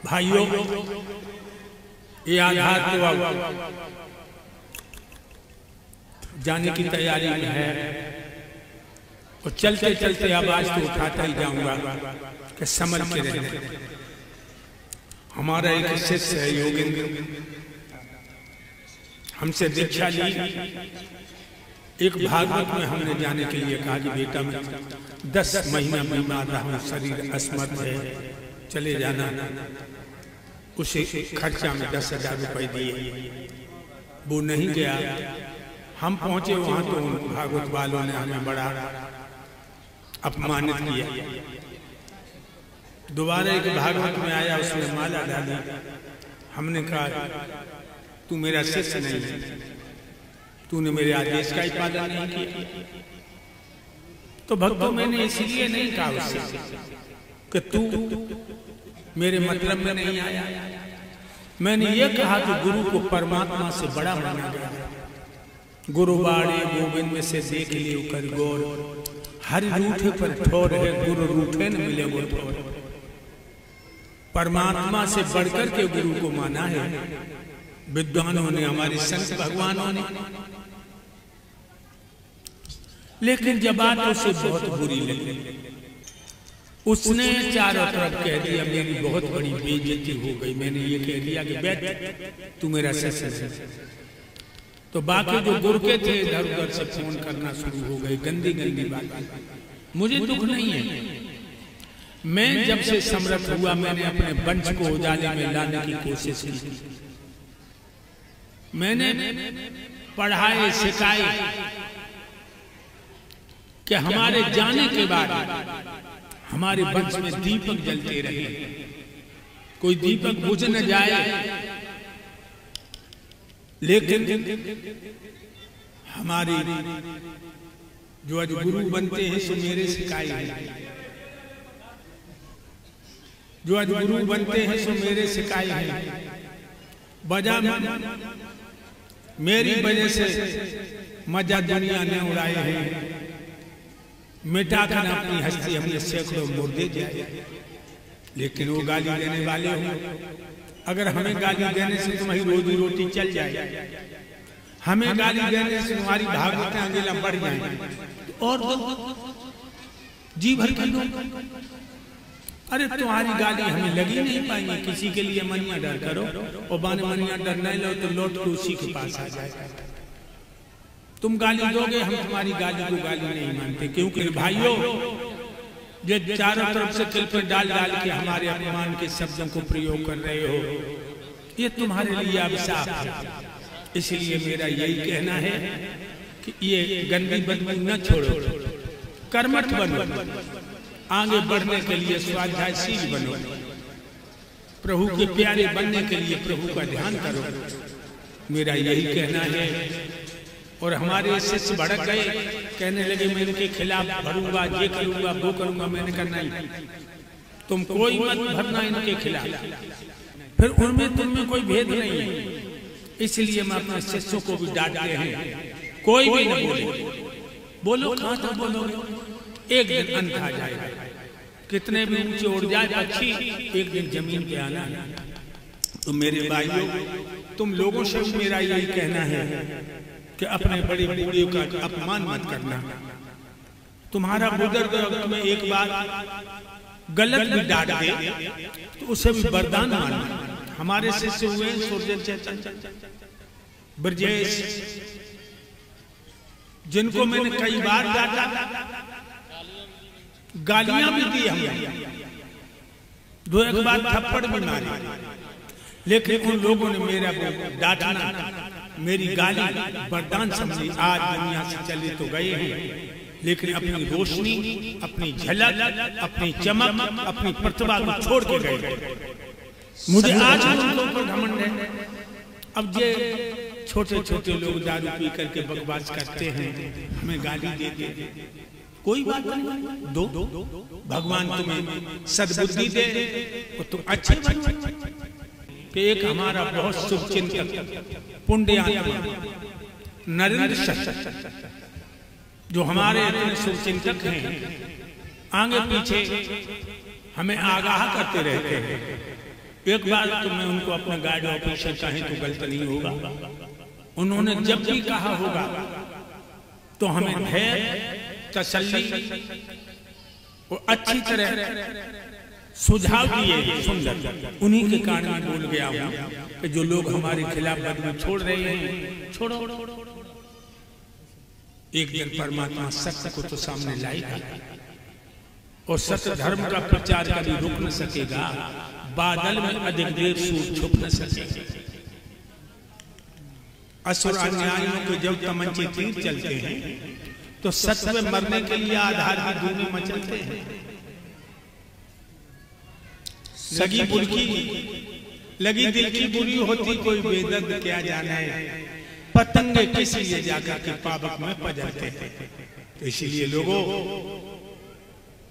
भाइयों, ये आधार तो अब जाने की तैयारी में है और चलते चलते आवाज तो उठाता ही जाऊंगा कि समझ के रहने। हमारा एक शिष्य है योगेंद्र, हमसे दीक्षा ली। एक भागवत में हमने जाने के लिए कहा कि बेटा मैं 10 महीना बीमार रहा हूं, शरीर असमर्थ है, चले जाना। उसे खर्चा में 10,000 रुपए दिए, वो नहीं गया। हम पहुंचे वहां तो भागवत वालों ने हमें बड़ा अपमानित किया। दोबारा एक भागवत में आया, उसने माला डाली। हमने कहा तू मेरा शिष्य नहीं है, तूने मेरे आदेश का ही पालन नहीं किया। तो भक्तों, मैंने इसलिए नहीं कहा उससे कि तू मेरे मतलब में नहीं आया। मैंने ये कहा कि गुरु को परमात्मा से बड़ा माना गया। गुरु बाड़े गोविंद में से देख लियो कर गौर, हर रूठे पर ठोर है, गुरु रूठे न मिले वो ठोर। परमात्मा से बढ़कर के गुरु को माना है विद्वानों ने, हमारे संत भगवानों ने। लेकिन जब बात उसे बहुत बुरी लगी, उसने चारों तरफ कह दिया, मेरी बहुत बड़ी बेइज्जती हो गई। मैंने ये कह दिया कि बैठ, तू मेरा शिष्य है। तो बाकी जो गुरु के थे इधर उधर से फोन करना शुरू हो गए, गंदी गंदी बात। मुझे दुख नहीं है, मैं जब से समर्थ हुआ मैंने अपने वंश को उजाले में लाने की कोशिश की। मैंने पढ़ाए सिखाए कि हमारे जाने के बाद हमारे वंश में दीपक जलते रहे, कोई दीपक बुझ न जाए। लेकिन हमारे जो आज गुरु बनते हैं सो मेरे सिखाए हैं, जो आज गुरु बनते हैं सो मेरे सिखाए हैं। बजा मेरी वजह से मजा दुनिया ने उड़ाए हैं। मिटा कर अपनी हस्ती हमने सैकड़ों मुर्दे जाए। लेकिन वो गाली देने वाले हो, अगर हमें गाली देने से तुम्हारी रोजी रोटी चल जाए, हमें गाली देने से तुम्हारी भागवतें अगेला बढ़ जाए, और जी भर के लोग, अरे तुम्हारी गाली हमें लगी नहीं पाएंगे। किसी के लिए मनिया डर करो और बाने मनिया डर नहीं लो तो लौट के उसी के पास आ जाए। तुम गाली दोगे, हम तुम्हारी गाली को गाली नहीं मानते। क्योंकि भाइयों, जो चारों तरफ से तिल पर डाल डाल के हमारे अपमान के शब्दों को प्रयोग कर रहे हो, ये तुम्हारे लिए अभिशाप है। इसलिए मेरा यही कहना है कि ये गंदी बदबू न छोड़ो, कर्मठ बनो, आगे बढ़ने के लिए स्वाध्यायशील बनो, प्रभु के प्यारे बनने के लिए प्रभु का ध्यान करो। मेरा यही कहना है। और हमारे शिष्य भड़क गए, कहने लगे मैं इनके खिलाफ भरूंगा, ये करूंगा, वो करूंगा। मैंने कहा नहीं, तुम कोई मत भरना इनके खिलाफ, फिर उनमें तुम में कोई भेद नहीं है। इसलिए मैं अपने शिष्यों को भी डांटते हैं, कोई भी न बोले। बोलो कहां तक बोलोगे, एक दिन अंत आ जाएगा। कितने भी ऊंचे उड़ जाए पक्षी, एक दिन जमीन पे आना है। तो मेरे भाइयों, तुम लोगों से मेरा यही कहना है कि अपने बड़े बूढ़े का अपमान मत करना। तुम्हारा बुजुर्ग तुम्हें एक बार गलत भी डांट दे तो उसे भी वरदान मानना। हमारे शिष्य हुए सूर्यन चैतन्य, ब्रजेश, जिनको मैंने कई बार डांटा, गालियां भी दी, हमने 2-1 बार थप्पड़ भी मारे। लेकिन उन लोगों ने मेरा डांटना, मेरी गाली वरदान समझी। आज दुनिया से चले तो गए हैं, लेकिन अपनी रोशनी, अपनी झलक, अपनी चमक, अपनी प्रतिभा को छोड़ के गए। मुझे आज उनको पर घमंड है। अब ये छोटे छोटे लोग दारू पी करके बकवास करते हैं, हमें गाली देते हैं, कोई बात नहीं, दो भगवान तुम्हें सद्बुद्धि दे और तुम अच्छे बनो। कि एक हमारा बहुत शुभ चिंतक पुण्यात्मा नरेंद्र शर्मा, जो हमारे इतने शुभ चिंतक हैं, आगे पीछे हमें आगाह करते रहते हैं एक बार तो मैं उनको अपना गाइड ऑफिसर कहें तो गलत नहीं होगा, उन्होंने जब भी कहा होगा तो हमें धैर्य, तसल्ली और अच्छी तरह सुझाव दिए सुंदर। उन्हीं के कारण मैं बोल गया हूं कि जो लोग हमारे खिलाफ बदलू छोड़ रहे हैं, छोड़ो। एक दिन परमात्मा सत्य को तो सामने लाएगा और सत्य धर्म का प्रचार कभी रुक न सकेगा। बादल में अधिक देर सूरज छुप न सकेगा। असुर अन्यायियों के जब तमंचे तीर चलते हैं तो सत्य में मरने के लिए आधार की धूनी मचलते हैं। सगी बुरकी लगी दिल की बुरी होती, कोई बेदर्द क्या जाने, पतंगे किस लिए जाकर के पावक में पजरते हैं। तो इसीलिए लोगों,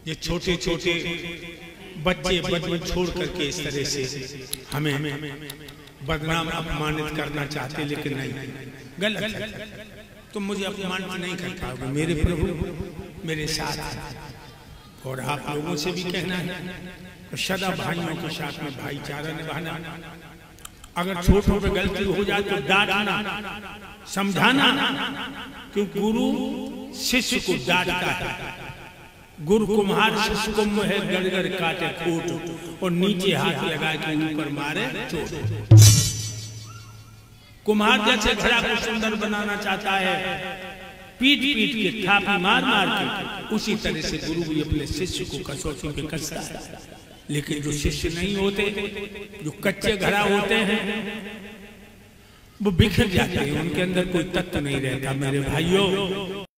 ये छोटे छोटे बच्चे बचपन छोड़ करके इस तरह से हमें बदनाम अपमानित करना चाहते, लेकिन नहीं, गलत है। तुम मुझे अपमानित नहीं कर पाओगे, मेरे प्रभु मेरे साथ हैं। और आप लोगों से भी कहना है तो सदा भाइयों के साथ में भाईचारा निभाना। अगर छोटों पे गलती हो जाए तो डांटना, समझाना, क्योंकि गुरु शिष्य को डांटता है। गुरु कुम्हार शिष्य को है गड़गड़ काटे खोट और नीचे हाथ लगा के ऊपर मारे चोट। कुम्हार जैसे घड़ा को सुंदर बनाना चाहता है, पीट पीट के थापी मार मार के, उसी तरह से गुरु भी अपने शिष्य को कसौटी पे कसता है। लेकिन जो शिष्य नहीं होते, जो कच्चे घड़ा होते हैं, वो बिखर जाते हैं, उनके अंदर कोई तत्व नहीं रहता। मेरे भाइयों,